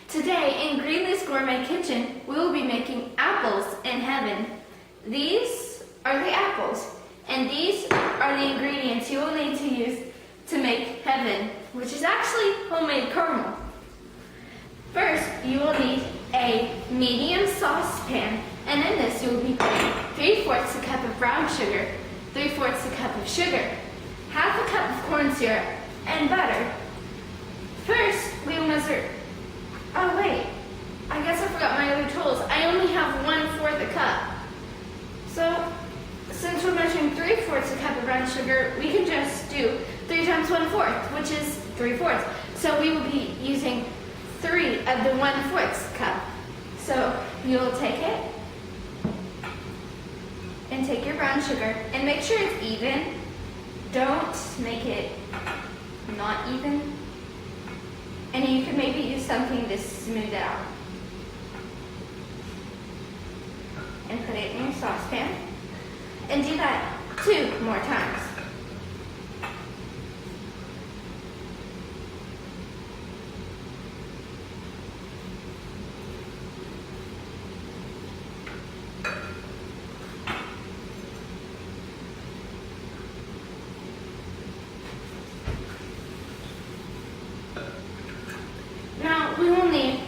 Today in Greenlee's Gourmet Kitchen, we will be making apples in heaven. These are the apples, and these are the ingredients you will need to use to make heaven, which is actually homemade caramel. First, you will need a medium saucepan, and in this you will be putting 3/4 a cup of brown sugar, 3/4 a cup of sugar, half a cup of corn syrup, and butter. First, we will measure. Oh wait, I guess I forgot my other tools. I only have 1/4 a cup. So, since we're measuring 3/4 a cup of brown sugar, we can just do 3 times 1/4, which is 3/4. So we will be using 3 of the 1/4 cup. So you will take it and take your brown sugar and make sure it's even. Don't make it not even. And you can maybe use something to smooth it out. And put it in your saucepan. And do that 2 more times. Now we will need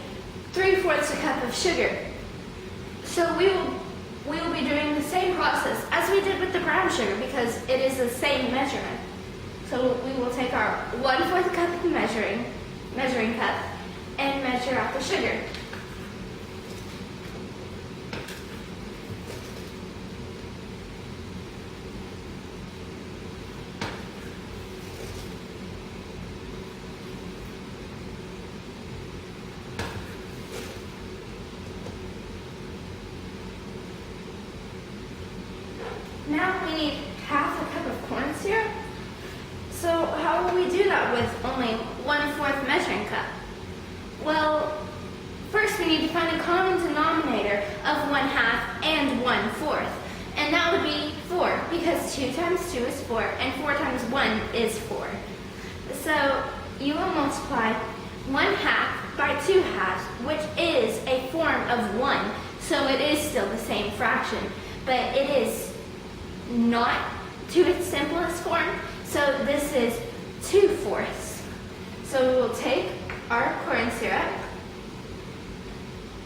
3/4 a cup of sugar. So we will be doing the same process as we did with the brown sugar because it is the same measurement. So we will take our 1/4 cup of measuring cup and measure out the sugar. Now we need half a cup of corn syrup. So how will we do that with only 1/4 measuring cup? Well, first we need to find a common denominator of 1/2 and 1/4. And that would be 4 because 2 times 2 is 4 and 4 times 1 is 4. So you will multiply 1/2 by 2/2, which is a form of 1. So it is still the same fraction, but it is not to its simplest form, so this is 2/4. So we will take our corn syrup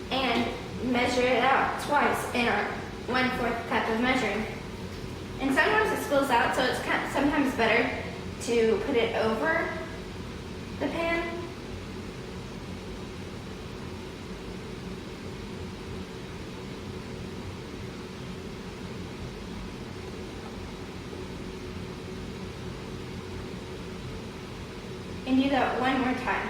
and measure it out twice in our 1/4 cup of measuring. And sometimes it spills out, so it's sometimes better to put it over the pan. And do that one more time.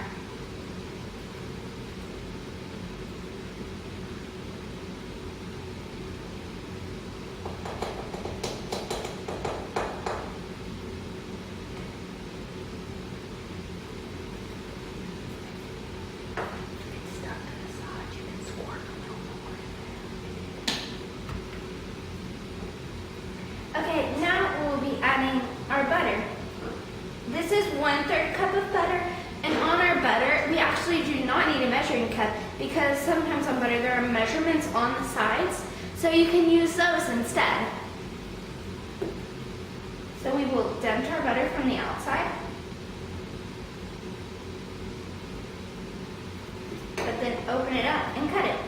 Okay, now we'll be adding our butter. This is 1/3 cup of butter, and on our butter, we actually do not need a measuring cup because sometimes on butter there are measurements on the sides, so you can use those instead. So we will dent our butter from the outside, but then open it up and cut it.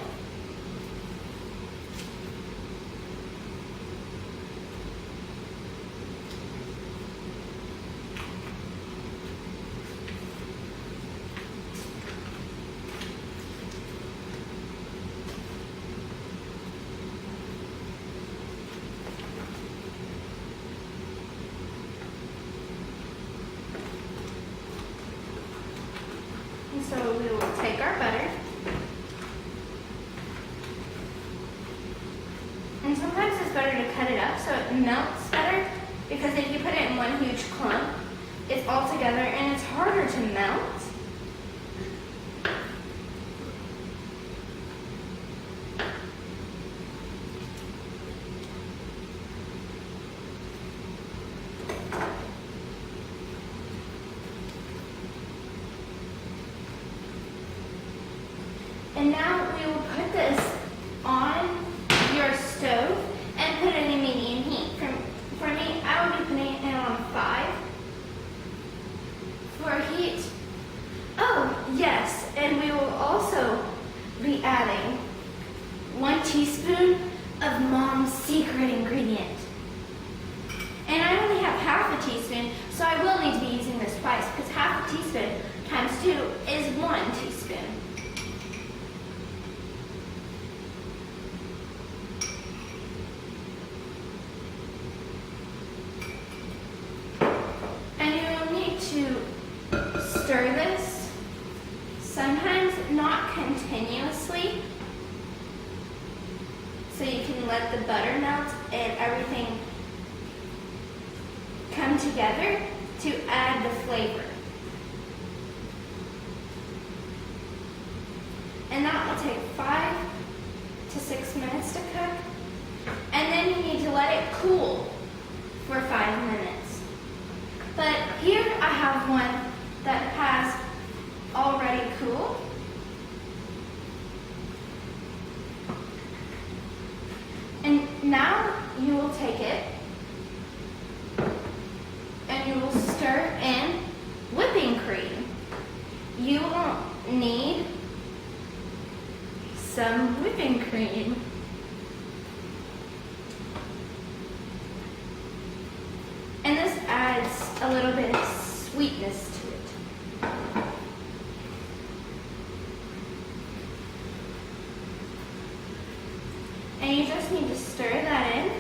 And so we will take our butter, and sometimes it's better to cut it up so it melts better, because if you put it in one huge clump, it's all together and it's harder to melt. And now we will put this on your stove and put it in medium heat. For me, I will be putting it on 5. For heat, oh yes, and we will also be adding 1 teaspoon of Mom's secret ingredient. And I only have half a teaspoon, so I will need to be using this twice because half a teaspoon times 2 is 1 teaspoon. And you will need to stir this, sometimes not continuously, so you can let the butter melt and everything come together to add the flavor. And that will take 5 to 6 minutes to cook. And then you need to let it cool for 5 minutes. But here I have one that has already cooled. And now you will take it and you will stir in whipping cream. You will need some whipping cream. And this adds a little bit of sweetness to it. And you just need to stir that in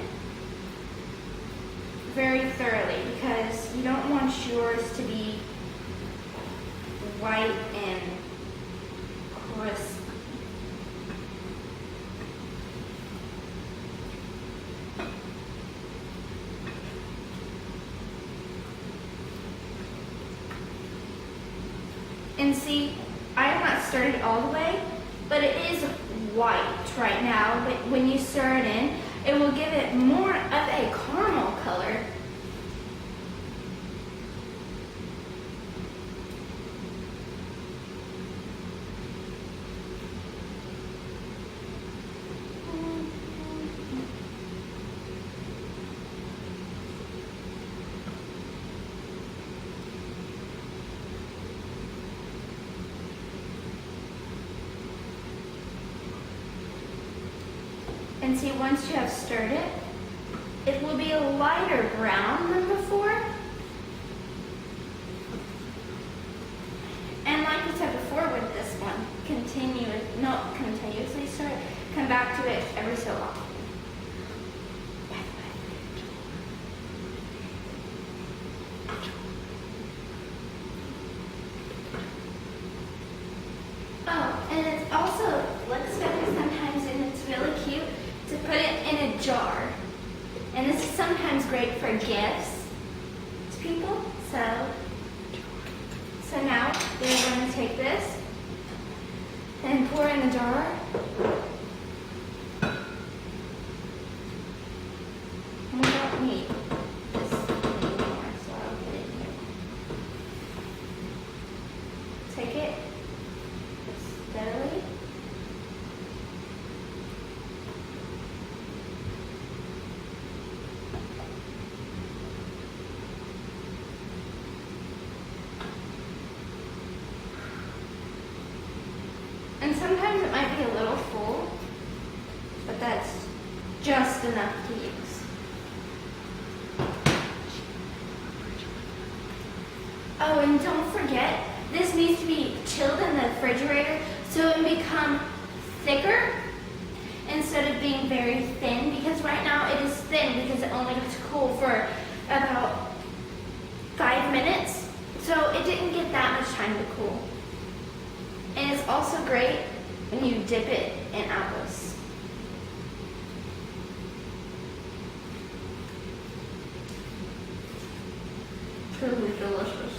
very thoroughly because you don't want yours to be white and crisp. And see, I have not stirred it all the way, but it is white right now. But when you stir it in, it will give it more of a caramel color. And see, once you have stirred it, it will be a lighter brown than before. And like we said before with this one, not continuously stir it, come back to it every so often. Oh, and it's also looks better sometimes, and it's really cute to put it in a jar. And this is sometimes great for gifts to people. So now we're going to take this and pour in the jar. And we don't need this anymore, so I'll put it in here. Take it steadily. And sometimes it might be a little full, but that's just enough to use. Oh, and don't forget, this needs to be chilled in the refrigerator so it will become thicker instead of being very thin, because right now it is thin because it only got to cool for about 5 minutes, so it didn't get that much time to cool. And it's also great when you dip it in apples. Truly delicious.